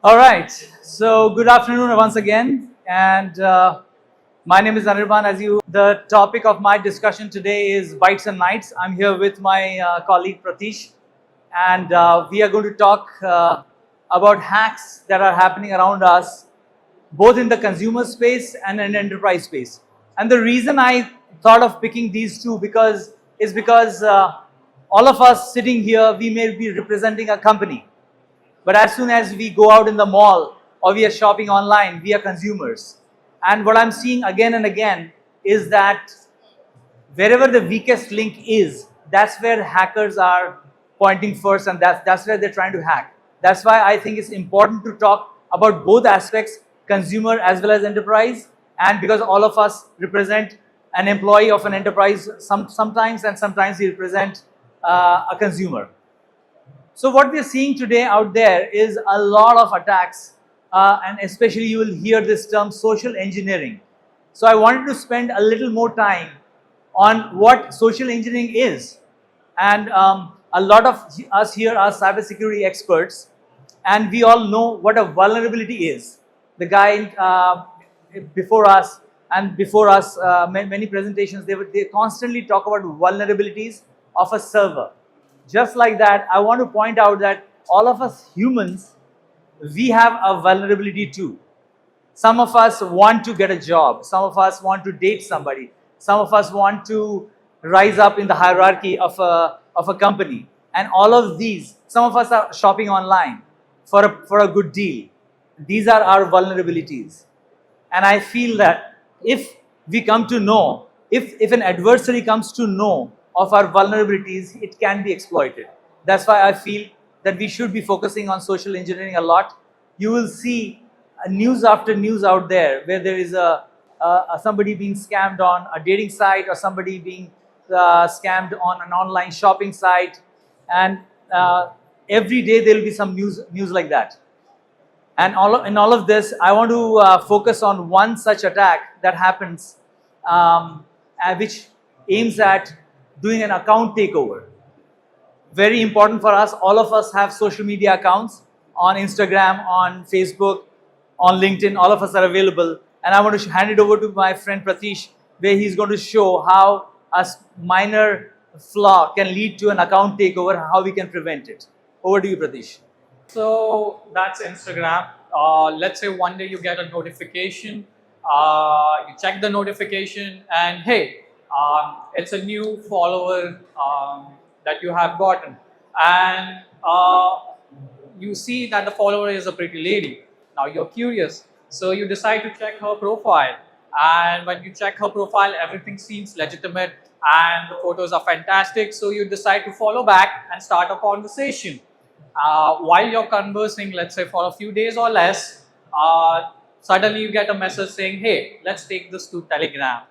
All right. So good afternoon once again, and my name is Anirban. The topic of my discussion today is BYTES and KNIGHTS. I'm here with my colleague Pratish, and we are going to talk about hacks that are happening around us, both in the consumer space and in enterprise space. And the reason I thought of picking these two because all of us sitting here, we may be representing a company. But as soon as we go out in the mall or we are shopping online, we are consumers. And what I'm seeing again and again is that wherever the weakest link is, that's where hackers are pointing first, and that's where they're trying to hack. That's why I think it's important to talk about both aspects, consumer as well as enterprise, and because all of us represent an employee of an enterprise sometimes, and sometimes we represent a consumer. So what we are seeing today out there is a lot of attacks, and especially you will hear this term social engineering. So I wanted to spend a little more time on what social engineering is. And a lot of us here are cybersecurity experts, and we all know what a vulnerability is. The guy before us and before us, many presentations, they constantly talk about vulnerabilities of a server. Just like that, I want to point out that all of us humans, we have a vulnerability too. Some of us want to get a job. Some of us want to date somebody. Some of us want to rise up in the hierarchy of a company. And all of these, some of us are shopping online for a good deal. These are our vulnerabilities. And I feel that if we come to know, if an adversary comes to know of our vulnerabilities, it can be exploited. That's why I feel that we should be focusing on social engineering a lot. You will see news after news out there where there is somebody being scammed on a dating site, or somebody being scammed on an online shopping site, and every day there will be some news like that. And in all of this, I want to focus on one such attack that happens, which aims at doing an account takeover. Very important for us. All of us have social media accounts on Instagram, on Facebook, on LinkedIn. All of us are available. And I want to hand it over to my friend Pratish, where he's going to show how a minor flaw can lead to an account takeover, how we can prevent it. Over to you, Pratish. So that's Instagram. Let's say one day you get a notification, you check the notification, and hey, it's a new follower that you have gotten, and you see that the follower is a pretty lady. Now you're curious, so you decide to check her profile, and when you check her profile, everything seems legitimate and the photos are fantastic, so you decide to follow back and start a conversation. While you're conversing, let's say for a few days or less, suddenly you get a message saying, hey, let's take this to Telegram.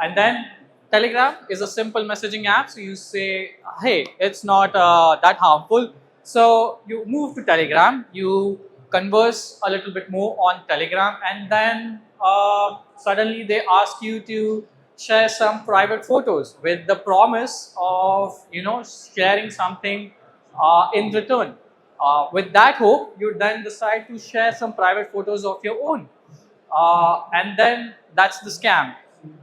And then Telegram is a simple messaging app, so you say, hey, it's not that harmful. So you move to Telegram, you converse a little bit more on Telegram, and then suddenly they ask you to share some private photos with the promise of, sharing something in return. With that hope, you then decide to share some private photos of your own. And then that's the scam.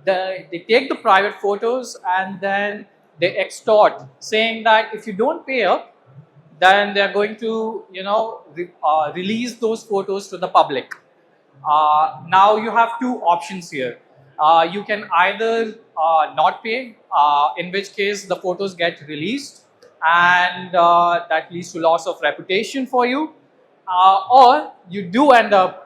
They take the private photos and then they extort, saying that if you don't pay up, then they're going to, release those photos to the public. Now you have two options here. You can either not pay, in which case the photos get released, and that leads to loss of reputation for you, or you do end up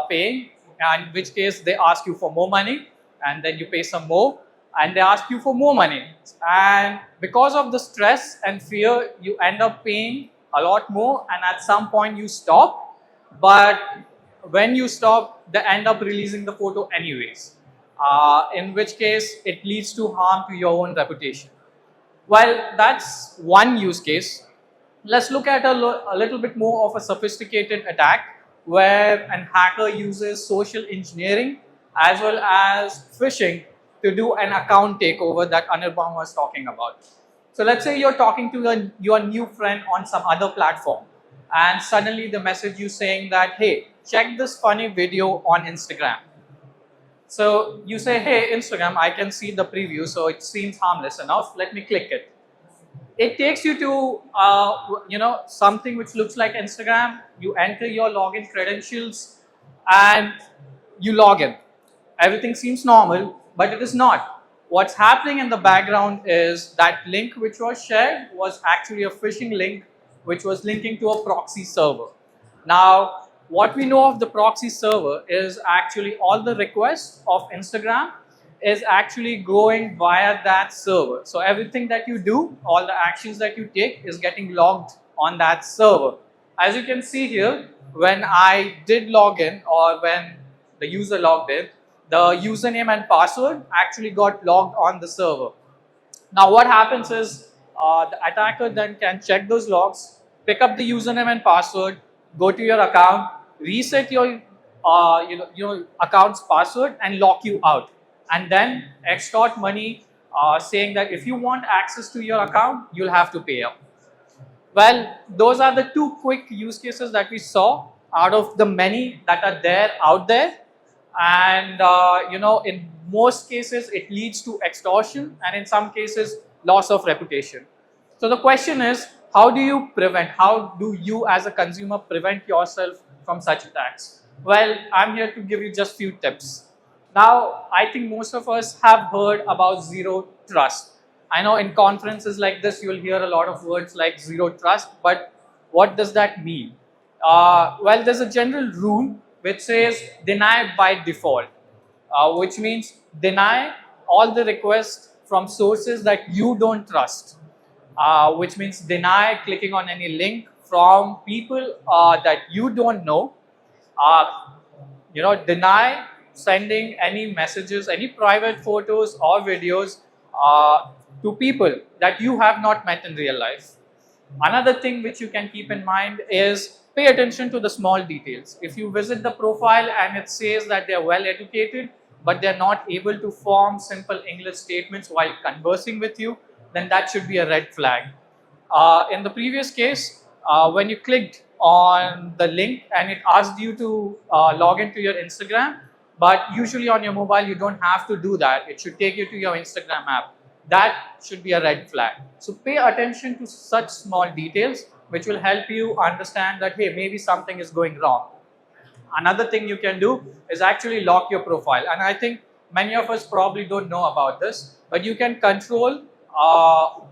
paying, in which case they ask you for more money, and then you pay some more, and they ask you for more money, and because of the stress and fear, you end up paying a lot more, and at some point you stop. But when you stop, they end up releasing the photo anyways, in which case it leads to harm to your own reputation. Well, that's one use case. Let's look at a little bit more of a sophisticated attack where an hacker uses social engineering as well as phishing to do an account takeover that Anirban was talking about. So let's say you're talking to your new friend on some other platform, and suddenly the message you saying that, hey, check this funny video on Instagram. So you say, hey, Instagram, I can see the preview, so it seems harmless enough. Let me click it. It takes you to something which looks like Instagram. You enter your login credentials and you log in. Everything seems normal, but it is not. What's happening in the background is that link which was shared was actually a phishing link which was linking to a proxy server. Now, what we know of the proxy server is actually all the requests of Instagram is actually going via that server. So everything that you do, all the actions that you take is getting logged on that server. As you can see here, when I did log in, or when the user logged in, the username and password actually got logged on the server. Now what happens is the attacker then can check those logs, pick up the username and password, go to your account, reset your your account's password and lock you out, and then extort money, saying that if you want access to your account, you'll have to pay up. Well, those are the two quick use cases that we saw out of the many that are there out there. And in most cases, it leads to extortion, and in some cases, loss of reputation. So the question is, how do you prevent? How do you as a consumer prevent yourself from such attacks? Well, I'm here to give you just few tips. Now, I think most of us have heard about zero trust. I know in conferences like this, you'll hear a lot of words like zero trust, but what does that mean? Well, there's a general rule which says deny by default, which means deny all the requests from sources that you don't trust, which means deny clicking on any link from people that you don't know, deny sending any messages, any private photos or videos to people that you have not met in real life. Another thing which you can keep in mind is pay attention to the small details. If you visit the profile and it says that they are well educated, but they're not able to form simple English statements while conversing with you, then that should be a red flag. In the previous case, when you clicked on the link and it asked you to log into your Instagram, but usually on your mobile you don't have to do that. It should take you to your Instagram app. That should be a red flag. So pay attention to such small details which will help you understand that, hey, maybe something is going wrong. Another thing you can do is actually lock your profile. And I think many of us probably don't know about this, but you can control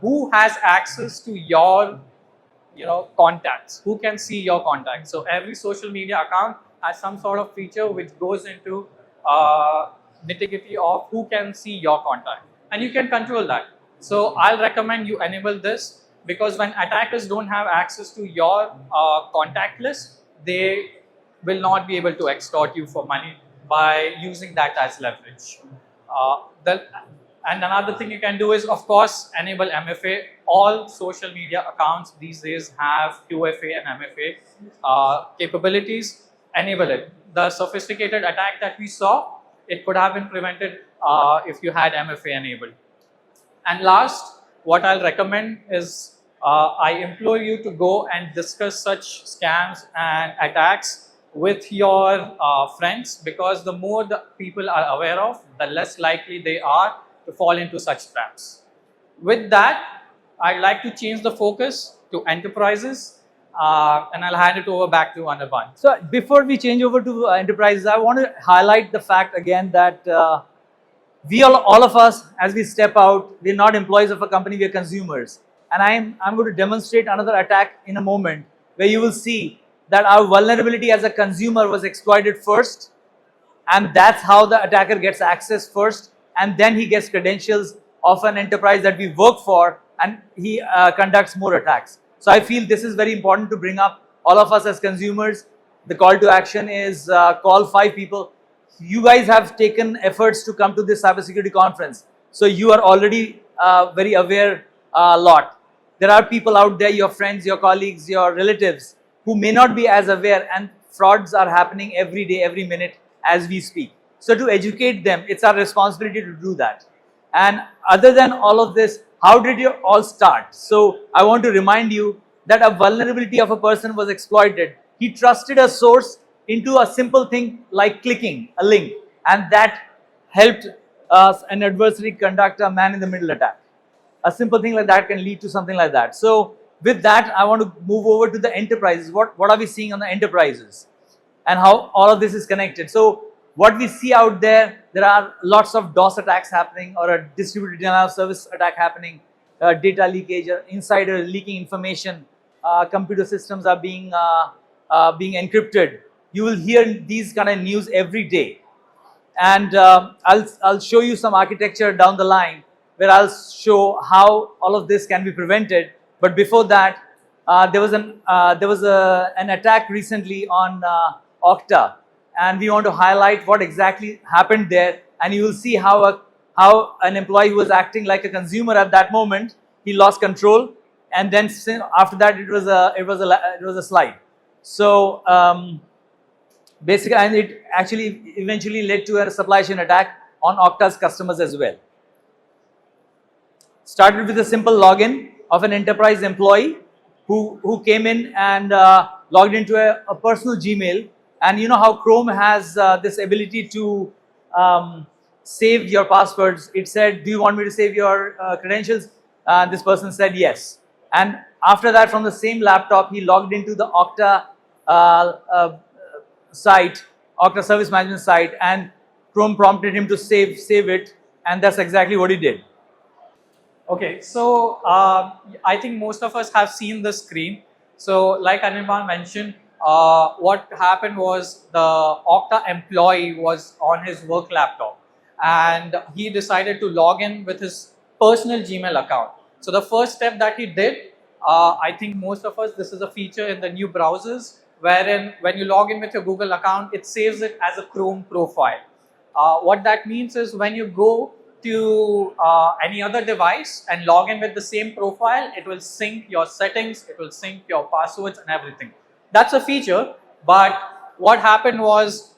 who has access to your contacts, who can see your contacts. So every social media account has some sort of feature which goes into nitty-gritty of who can see your contact, and you can control that. So I'll recommend you enable this, because when attackers don't have access to your contact list, they will not be able to extort you for money by using that as leverage. And another thing you can do is, of course, enable MFA. All social media accounts these days have QFA and MFA capabilities. Enable it. The sophisticated attack that we saw, it could have been prevented if you had MFA enabled. And last, what I'll recommend is I implore you to go and discuss such scams and attacks with your friends, because the more the people are aware of, the less likely they are to fall into such traps. With that, I'd like to change the focus to enterprises, and I'll hand it over back to Anirban. So before we change over to enterprises, I want to highlight the fact again that we all of us, as we step out, we're not employees of a company, we're consumers. And I'm going to demonstrate another attack in a moment where you will see that our vulnerability as a consumer was exploited first, and that's how the attacker gets access first, and then he gets credentials of an enterprise that we work for, and he conducts more attacks. So I feel this is very important to bring up. All of us as consumers, the call to action is call 5 people. You guys have taken efforts to come to this cybersecurity conference, so you are already very aware a lot. There are people out there, your friends, your colleagues, your relatives, who may not be as aware, and frauds are happening every day, every minute as we speak. So to educate them, it's our responsibility to do that. And other than all of this, how did you all start? So I want to remind you that a vulnerability of a person was exploited, he trusted a source into a simple thing like clicking a link, and that helped an adversary conduct a man-in-the-middle attack. A simple thing like that can lead to something like that. So with that, I want to move over to the enterprises. What are we seeing on the enterprises and how all of this is connected? So what we see out there, there are lots of DOS attacks happening, or a distributed denial of service attack happening, data leakage, insider leaking information, computer systems are being encrypted. You will hear these kind of news every day. And I'll show you some architecture down the line where I'll show how all of this can be prevented. But before that, there was an attack recently on Okta, and we want to highlight what exactly happened there. And you will see how an employee who was acting like a consumer at that moment, he lost control, and then after that it was a slide. So basically, and it actually eventually led to a supply chain attack on Okta's customers as well. Started with a simple login of an enterprise employee who came in and logged into a personal Gmail. And you know how Chrome has this ability to save your passwords. It said, do you want me to save your credentials? This person said yes. And after that, from the same laptop, he logged into the Okta site, Okta service management site, and Chrome prompted him to save it, and that's exactly what he did. Okay, so I think most of us have seen the screen. So like Anirban mentioned, what happened was the Okta employee was on his work laptop, and he decided to log in with his personal Gmail account. So the first step that he did, I think most of us, this is a feature in the new browsers, wherein when you log in with your Google account, it saves it as a Chrome profile. What that means is when you go to any other device and log in with the same profile, it will sync your settings, it will sync your passwords and everything. That's a feature, but what happened was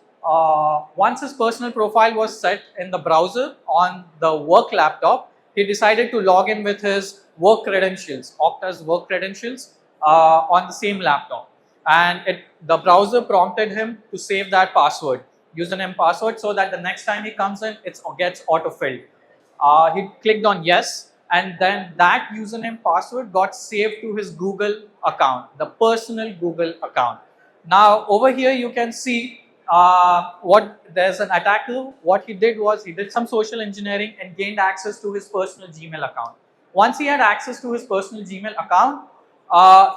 once his personal profile was set in the browser on the work laptop, he decided to log in with his work credentials, Okta's work credentials on the same laptop. And the browser prompted him to save that password, username password, so that the next time he comes in, it gets auto-filled. He clicked on yes, and then that username password got saved to his Google account, the personal Google account. Now over here you can see there's an attacker. What he did was he did some social engineering and gained access to his personal Gmail account. Once he had access to his personal Gmail account,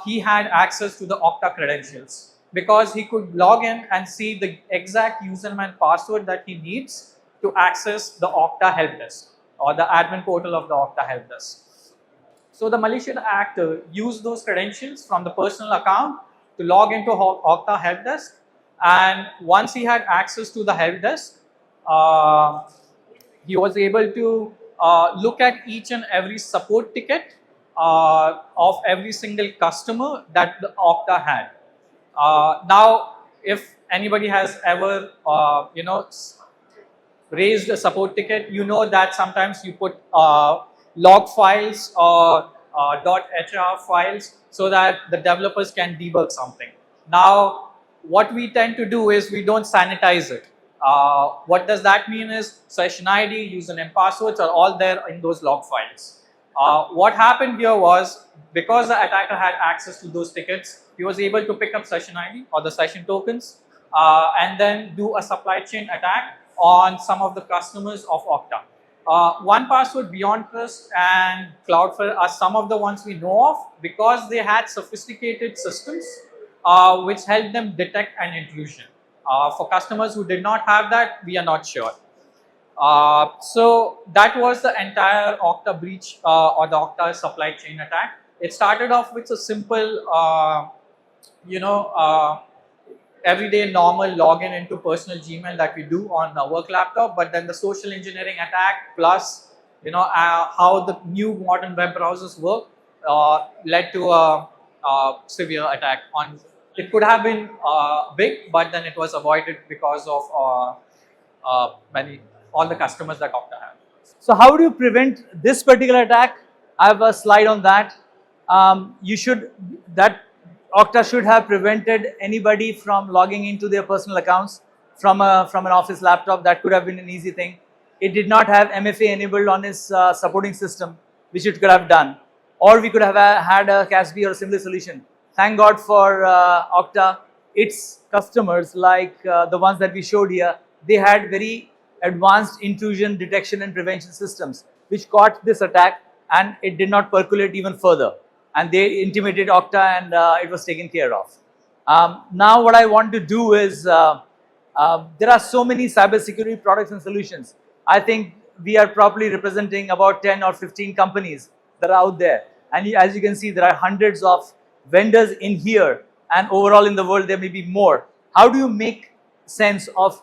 he had access to the Okta credentials, because he could log in and see the exact username and password that he needs to access the Okta help desk or the admin portal of the Okta help desk. So the malicious actor used those credentials from the personal account to log into Okta help desk, and once he had access to the help desk, he was able to look at each and every support ticket of every single customer that the Okta had. Now, if anybody has ever, raised a support ticket, you know that sometimes you put log files or .hr files so that the developers can debug something. Now, what we tend to do is we don't sanitize it. What does that mean is session ID, username, passwords are all there in those log files. What happened here was, because the attacker had access to those tickets, he was able to pick up session ID or the session tokens and then do a supply chain attack on some of the customers of Okta. 1Password, Beyond Trust and Cloudflare are some of the ones we know of, because they had sophisticated systems which helped them detect an intrusion. For customers who did not have that, we are not sure. So that was the entire Okta breach or the Okta supply chain attack. It started off with a simple, everyday normal login into personal Gmail that we do on a work laptop, but then the social engineering attack plus how the new modern web browsers work led to a severe attack on. It could have been big, but then it was avoided because of all the customers that Okta have. So how do you prevent this particular attack? I have a slide on that. that Okta should have prevented anybody from logging into their personal accounts from an office laptop. That could have been an easy thing. It did not have MFA enabled on its supporting system, which it could have done. Or we could have had a CASB or a similar solution. Thank God for Okta. Its customers, like the ones that we showed here, they had very advanced intrusion detection and prevention systems, which caught this attack, and it did not percolate even further. And they intimated Okta, and it was taken care of. Now what I want to do is, there are so many cybersecurity products and solutions. I think we are probably representing about 10 or 15 companies that are out there. And as you can see, there are hundreds of vendors in here, and overall in the world there may be more. How do you make sense of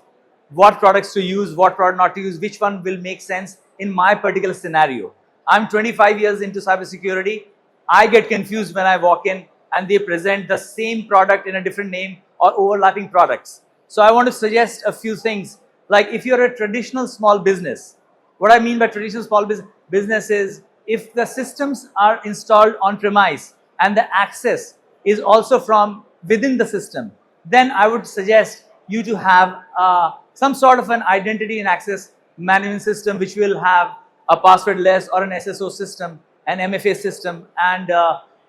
what products to use, what product not to use, which one will make sense in my particular scenario? I'm 25 years into cybersecurity. I get confused when I walk in and they present the same product in a different name or overlapping products. So I want to suggest a few things. Like if you're a traditional small business, what I mean by traditional small business is if the systems are installed on premise and the access is also from within the system, then I would suggest you to have some sort of an identity and access management system, which will have a passwordless or an SSO system, an MFA system, and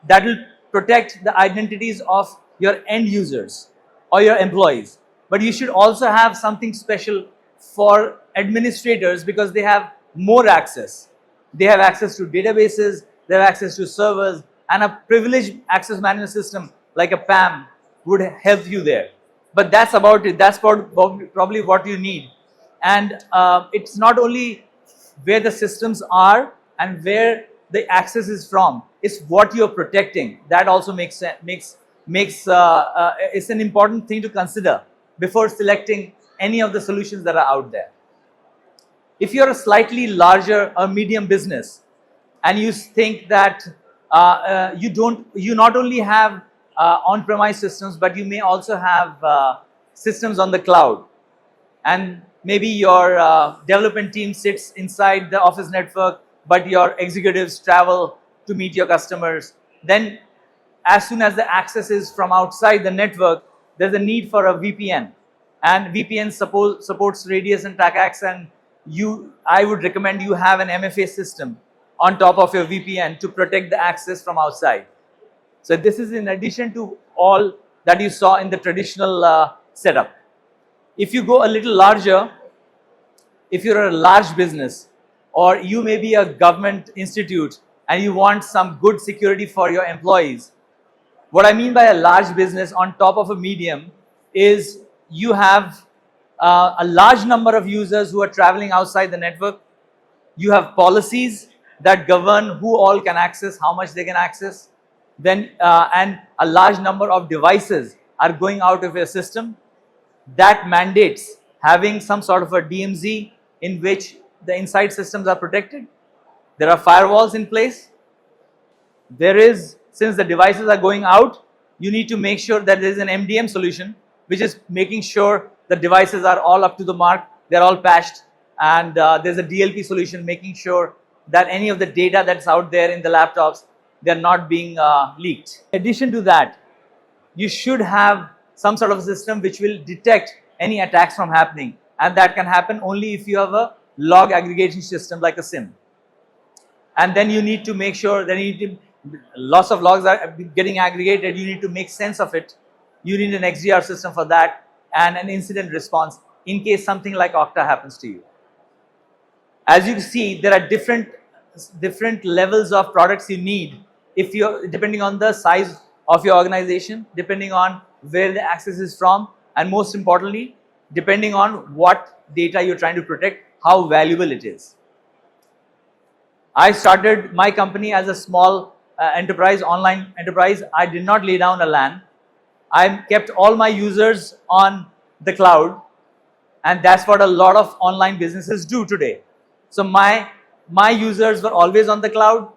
that will protect the identities of your end users or your employees. But you should also have something special for administrators, because they have more access. They have access to databases, they have access to servers, and a privileged access management system like a PAM would help you there. But that's about it. That's probably what you need. And it's not only where the systems are and where the access is from, it's what you're protecting. That also makes it's an important thing to consider before selecting any of the solutions that are out there. If you're a slightly larger or medium business and you think that you not only have on-premise systems, but you may also have systems on the cloud, and maybe your development team sits inside the office network, but your executives travel to meet your customers, then as soon as the access is from outside the network, there's a need for a VPN. And VPN supports radius and TACACS, and I would recommend you have an MFA system on top of your VPN to protect the access from outside. So this is in addition to all that you saw in the traditional setup. If you go a little larger, if you're a large business, or you may be a government institute and you want some good security for your employees, what I mean by a large business on top of a medium is you have a large number of users who are traveling outside the network. You have policies that govern who all can access, how much they can access. Then and a large number of devices are going out of your system. That mandates having some sort of a DMZ in which the inside systems are protected. There are firewalls in place. Since the devices are going out, you need to make sure that there is an MDM solution, which is making sure the devices are all up to the mark, they're all patched, and there's a DLP solution making sure that any of the data that's out there in the laptops, they're not being leaked. In addition to that, you should have some sort of a system which will detect any attacks from happening, and that can happen only if you have a log aggregation system like a SIM. And then you need to make sure that lots of logs are getting aggregated, you need to make sense of it. You need an XDR system for that, and an incident response in case something like Okta happens to you. As you see, there are different levels of products you need depending on the size of your organization, depending on where the access is from, and most importantly, depending on what data you're trying to protect, how valuable it is. I started my company as a small enterprise, online enterprise. I did not lay down a LAN. I kept all my users on the cloud, and that's what a lot of online businesses do today. So my users were always on the cloud.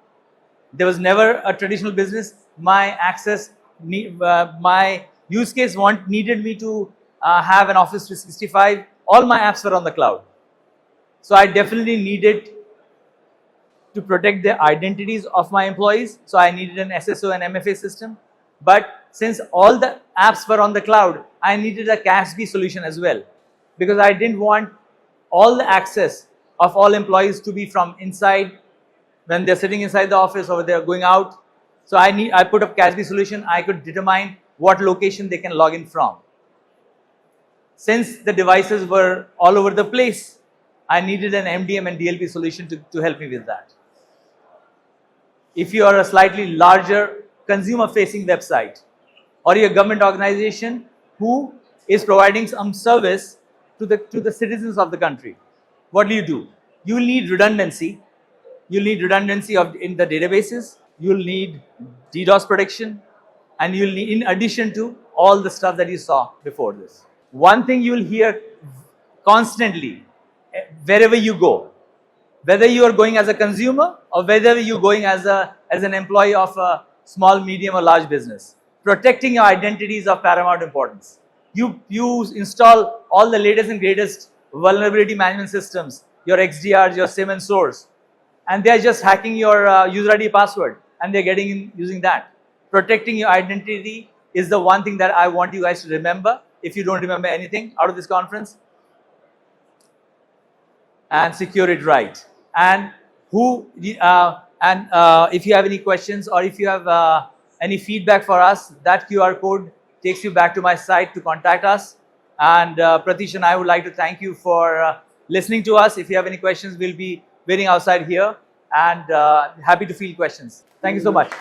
There was never a traditional business. My use case needed me to have an Office 365. All my apps were on the cloud. So I definitely needed to protect the identities of my employees. So I needed an SSO and MFA system. But since all the apps were on the cloud, I needed a CASB solution as well, because I didn't want all the access of all employees to be from inside when they're sitting inside the office or they're going out. So I put up CASB solution. I could determine what location they can log in from. Since the devices were all over the place, I needed an MDM and DLP solution to help me with that. If you are a slightly larger consumer-facing website, or you're a government organization who is providing some service to the citizens of the country, what do? You will need redundancy. You'll need redundancy in the databases. You'll need DDoS protection, and you'll need, in addition to all the stuff that you saw before this. One thing you'll hear constantly wherever you go, whether you are going as a consumer or whether you're going as an employee of a small, medium or large business, protecting your identity is of paramount importance. You install all the latest and greatest vulnerability management systems, your XDRs, your SIM and source, and they're just hacking your user ID password, and they're getting in using that. Protecting your identity is the one thing that I want you guys to remember if you don't remember anything out of this conference. And secure it right. And if you have any questions or if you have any feedback for us, that QR code takes you back to my site to contact us. And Pratish and I would like to thank you for listening to us. If you have any questions, we'll be waiting outside here, and happy to field questions. Thank you so much.